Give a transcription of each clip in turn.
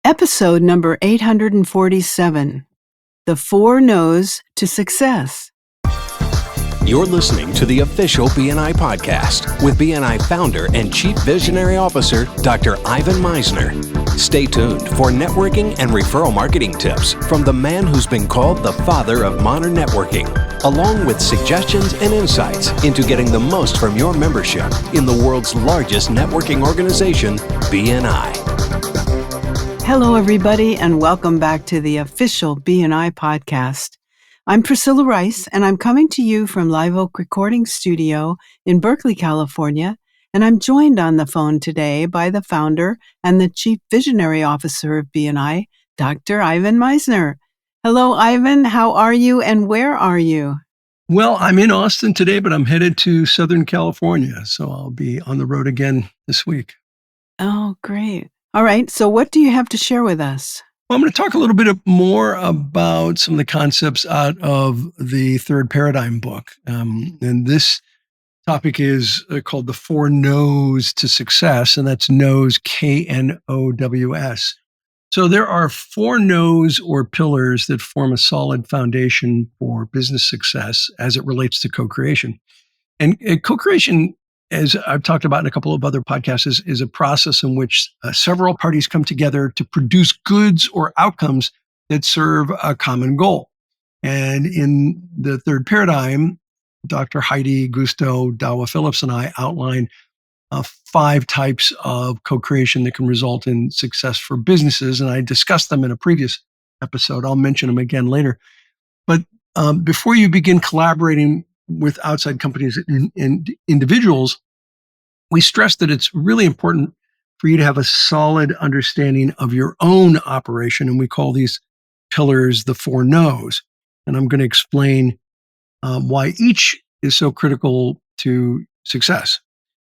Episode number 847, The 4 No's to Success. You're listening to the official BNI podcast with BNI founder and Chief Visionary Officer, Dr. Ivan Misner. Stay tuned for networking and referral marketing tips from the man who's been called the father of modern networking, along with suggestions and insights into getting the most from your membership in the world's largest networking organization, BNI. Hello, everybody, and welcome back to the official BNI podcast. I'm Priscilla Rice, and I'm coming to you from Live Oak Recording Studio in Berkeley, California, and I'm joined on the phone today by the founder and the Chief Visionary Officer of BNI, Dr. Ivan Misner. Hello, Ivan. How are you, and where are you? Well, I'm in Austin today, but I'm headed to Southern California, so I'll be on the road again this week. Oh, great. All right, so what do you have to share with us? Well, I'm going to talk a little bit more about some of the concepts out of the Third Paradigm book. And this topic is called The 4 No's to Success, and that's No's, K-N-O-W-S. So there are 4 No's or pillars that form a solid foundation for business success as it relates to co-creation. And co-creation, as I've talked about in a couple of other podcasts, is a process in which several parties come together to produce goods or outcomes that serve a common goal. And in the Third Paradigm, Dr. Heidi Gusto, Dawa Phillips, and I outline 5 types of co-creation that can result in success for businesses. And I discussed them in a previous episode. I'll mention them again later. But before you begin collaborating with outside companies and individuals, we stress that it's really important for you to have a solid understanding of your own operation. And we call these pillars the 4 No's. And I'm going to explain why each is so critical to success.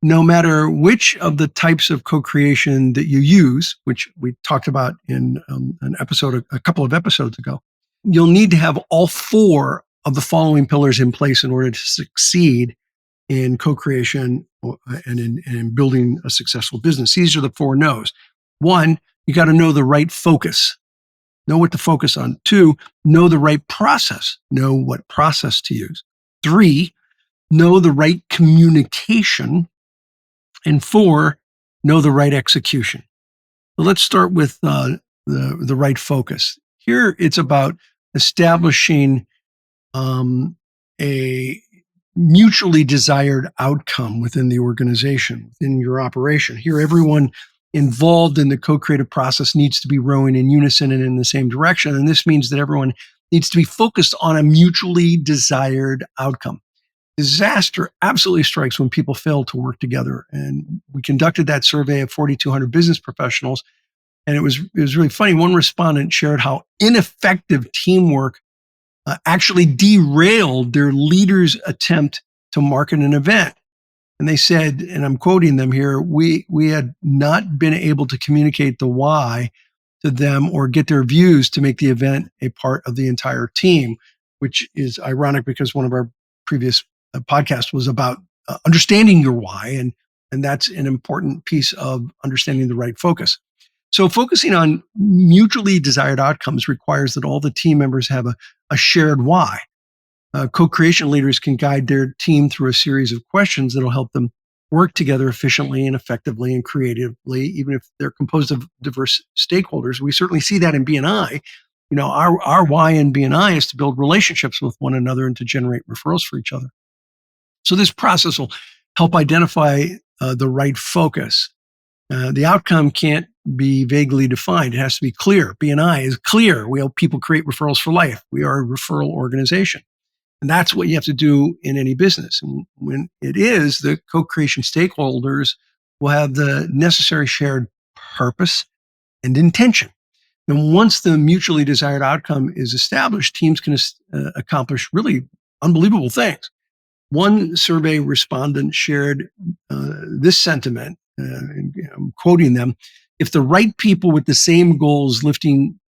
No matter which of the types of co-creation that you use, which we talked about in an episode, a couple of episodes ago, you'll need to have all 4 of the following pillars in place in order to succeed in co-creation and in building a successful business. These are the 4 No's. 1, you got to know the right focus. Know what to focus on. 2, know the right process. Know what process to use. 3, know the right communication. And 4, know the right execution. So let's start with the right focus. Here, it's about establishing a mutually desired outcome within the organization, within your operation. Here, everyone involved in the co-creative process needs to be rowing in unison and in the same direction. And this means that everyone needs to be focused on a mutually desired outcome. Disaster absolutely strikes when people fail to work together. And we conducted that survey of 4,200 business professionals. And it was really funny. One respondent shared how ineffective teamwork actually derailed their leader's attempt to market an event. And they said, and I'm quoting them here, we had not been able to communicate the why to them or get their views to make the event a part of the entire team, which is ironic because one of our previous podcasts was about understanding your why. And that's an important piece of understanding the right focus. So focusing on mutually desired outcomes requires that all the team members have a shared why. Co-creation leaders can guide their team through a series of questions that'll help them work together efficiently and effectively and creatively, even if they're composed of diverse stakeholders. We certainly see that in BNI. You know, our why in BNI is to build relationships with one another and to generate referrals for each other. So this process will help identify the right focus. The outcome can't be vaguely defined. It has to be clear. BNI is clear. We help people create referrals for life. We are a referral organization. And that's what you have to do in any business. And when it is, the co-creation stakeholders will have the necessary shared purpose and intention. And once the mutually desired outcome is established, teams can accomplish really unbelievable things. One survey respondent shared this sentiment, and I'm quoting them: if the right people with the same goals lifting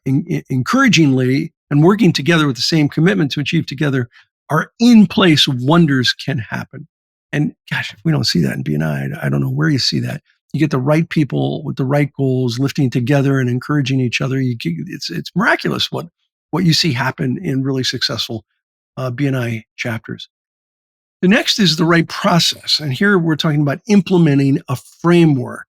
encouragingly and working together with the same commitment to achieve together are in place, wonders can happen. And gosh, if we don't see that in BNI, I don't know where you see that. you get the right people with the right goals, lifting together and encouraging each other. It's miraculous what you see happen in really successful BNI chapters. The next is the right process. And here we're talking about implementing a framework.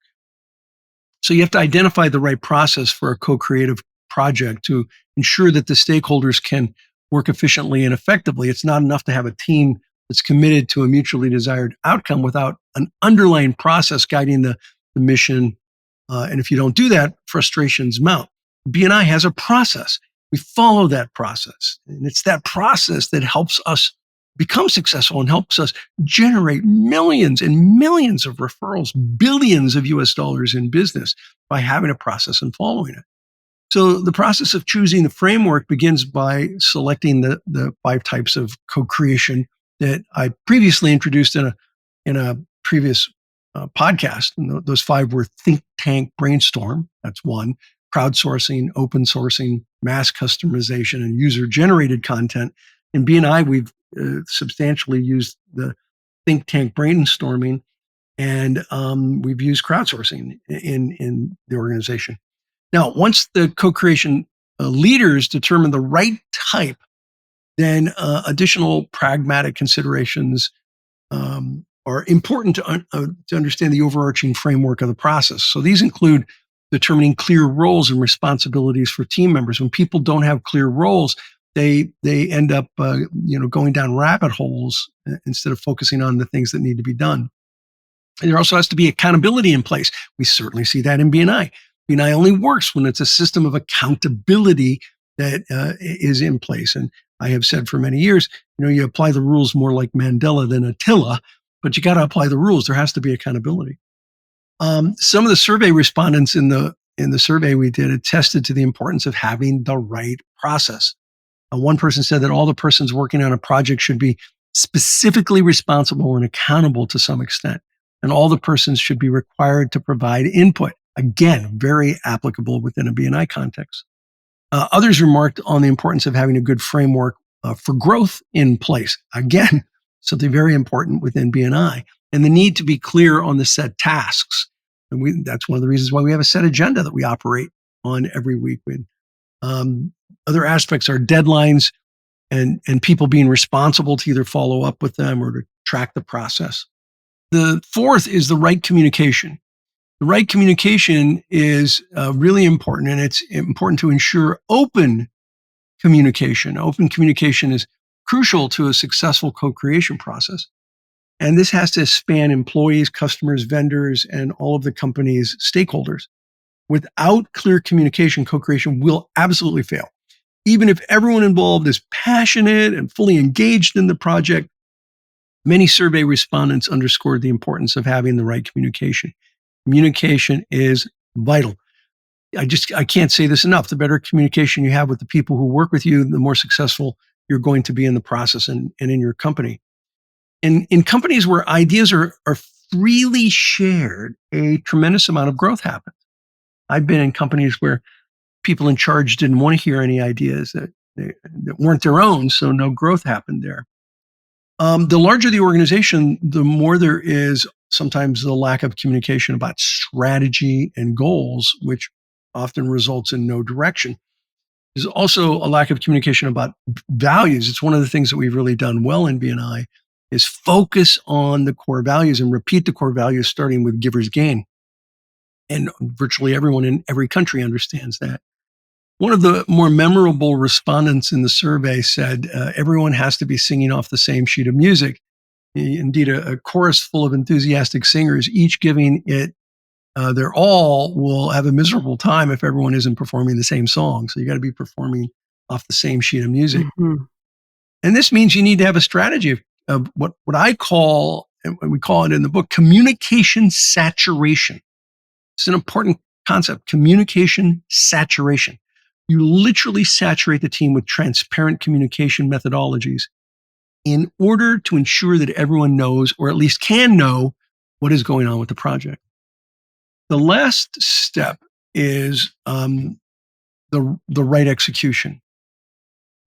So you have to identify the right process for a co-creative project to ensure that the stakeholders can work efficiently and effectively. It's not enough to have a team that's committed to a mutually desired outcome without an underlying process guiding the mission. And if you don't do that, frustrations mount. BNI has a process. We follow that process. And it's that process that helps us become successful and helps us generate millions and millions of referrals, billions of US dollars in business by having a process and following it. So the process of choosing the framework begins by selecting the 5 types of co-creation that I previously introduced in a previous podcast. And those 5 were think tank brainstorm. That's 1. Crowdsourcing, open sourcing, mass customization, and user generated content. In BNI, we've substantially used the think tank brainstorming, and we've used crowdsourcing in the organization. Now, once the co-creation leaders determine the right type, then additional pragmatic considerations are important to understand the overarching framework of the process. So these include determining clear roles and responsibilities for team members. When people don't have clear roles, they end up going down rabbit holes instead of focusing on the things that need to be done. And there also has to be accountability in place. We certainly see that in BNI. BNI only works when it's a system of accountability that is in place. And I have said for many years, you apply the rules more like Mandela than Attila, but you got to apply the rules. There has to be accountability. Some of the survey respondents in the survey we did attested to the importance of having the right process. One person said that all the persons working on a project should be specifically responsible and accountable to some extent, and all the persons should be required to provide input. Again, very applicable within a BNI context. Others remarked on the importance of having a good framework for growth in place. Again, something very important within BNI, and the need to be clear on the set tasks. And that's one of the reasons why we have a set agenda that we operate on every week. Other aspects are deadlines and people being responsible to either follow up with them or to track the process. The 4th is the right communication. The right communication is really important, and it's important to ensure open communication. Open communication is crucial to a successful co-creation process. And this has to span employees, customers, vendors, and all of the company's stakeholders. Without clear communication, co-creation will absolutely fail. Even if everyone involved is passionate and fully engaged in the project, many survey respondents underscored the importance of having the right communication. Communication is vital. I can't say this enough. The better communication you have with the people who work with you, the more successful you're going to be in the process and in your company. And in companies where ideas are freely shared, a tremendous amount of growth happens. I've been in companies where people in charge didn't want to hear any ideas that weren't their own, so no growth happened there. The larger the organization, the more there is sometimes the lack of communication about strategy and goals, which often results in no direction. There's also a lack of communication about values. It's one of the things that we've really done well in BNI is focus on the core values and repeat the core values, starting with givers gain. And virtually everyone in every country understands that. One of the more memorable respondents in the survey said, everyone has to be singing off the same sheet of music. Indeed, a chorus full of enthusiastic singers, each giving it their all, will have a miserable time if everyone isn't performing the same song. So you got to be performing off the same sheet of music. Mm-hmm. And this means you need to have a strategy of what I call, and we call it in the book, communication saturation. It's an important concept, communication saturation. You literally saturate the team with transparent communication methodologies in order to ensure that everyone knows, or at least can know, what is going on with the project. The last step is the right execution.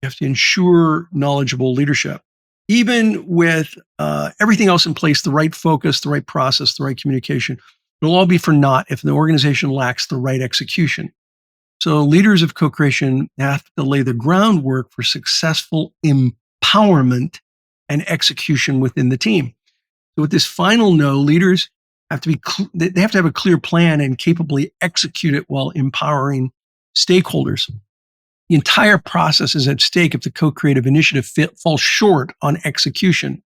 You have to ensure knowledgeable leadership. Even with everything else in place, the right focus, the right process, the right communication, It'll all be for naught if the organization lacks the right execution. So leaders of co-creation have to lay the groundwork for successful empowerment and execution within the team. So with this final no, leaders have to they have to have a clear plan and capably execute it while empowering stakeholders. The entire process is at stake if the co-creative initiative falls short on execution.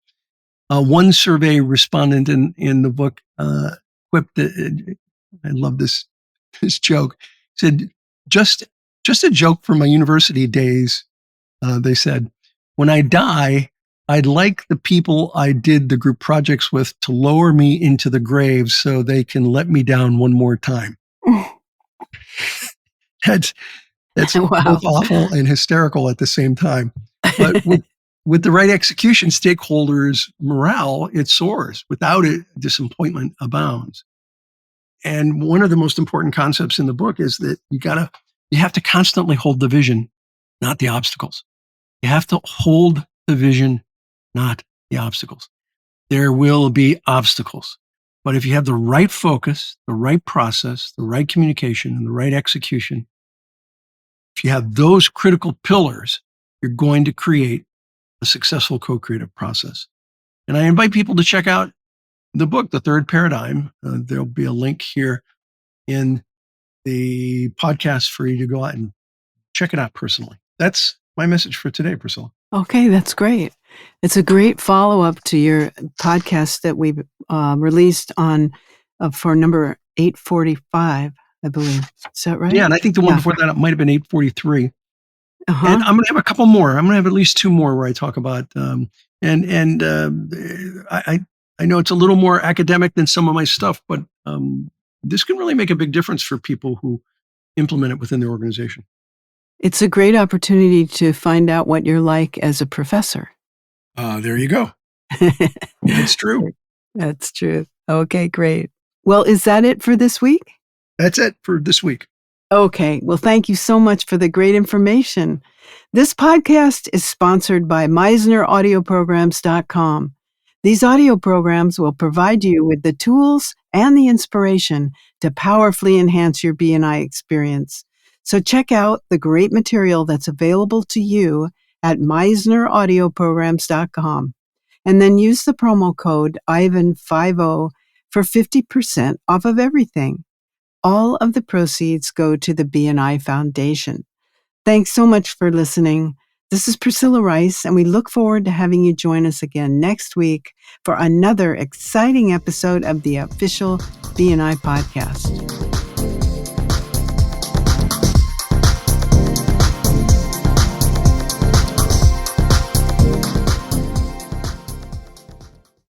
One survey respondent in the book quipped that, I love this joke, said, just a joke from my university days. They said, when I die, I'd like the people I did the group projects with to lower me into the grave so they can let me down one more time. That's Wow. both awful and hysterical at the same time. But with the right execution, stakeholders' morale, it soars. Without it, disappointment abounds. And one of the most important concepts in the book is that you have to constantly hold the vision, not the obstacles. You have to hold the vision, not the obstacles. There will be obstacles. But if you have the right focus, the right process, the right communication, and the right execution, if you have those critical pillars, you're going to create a successful co-creative process. And I invite people to check out the book, The Third Paradigm. There'll be a link here in the podcast for you to go out and check it out personally. That's my message for today, Priscilla. Okay, that's great. It's a great follow-up to your podcast that we released on for number 845, I believe. Is that right? Yeah, and I think the one before that might have been 843. Uh-huh. And I'm going to have a couple more. I'm going to have at least two more where I talk about, I know it's a little more academic than some of my stuff, but this can really make a big difference for people who implement it within their organization. It's a great opportunity to find out what you're like as a professor. There you go. That's true. That's true. Okay, great. Well, is that it for this week? That's it for this week. Okay. Well, thank you so much for the great information. This podcast is sponsored by MeisnerAudioprograms.com. These audio programs will provide you with the tools and the inspiration to powerfully enhance your B&I experience. So check out the great material that's available to you at MeisnerAudioprograms.com. And then use the promo code IVAN50 for 50% off of everything. All of the proceeds go to the B&I Foundation. Thanks so much for listening. This is Priscilla Rice, and we look forward to having you join us again next week for another exciting episode of the official B&I podcast.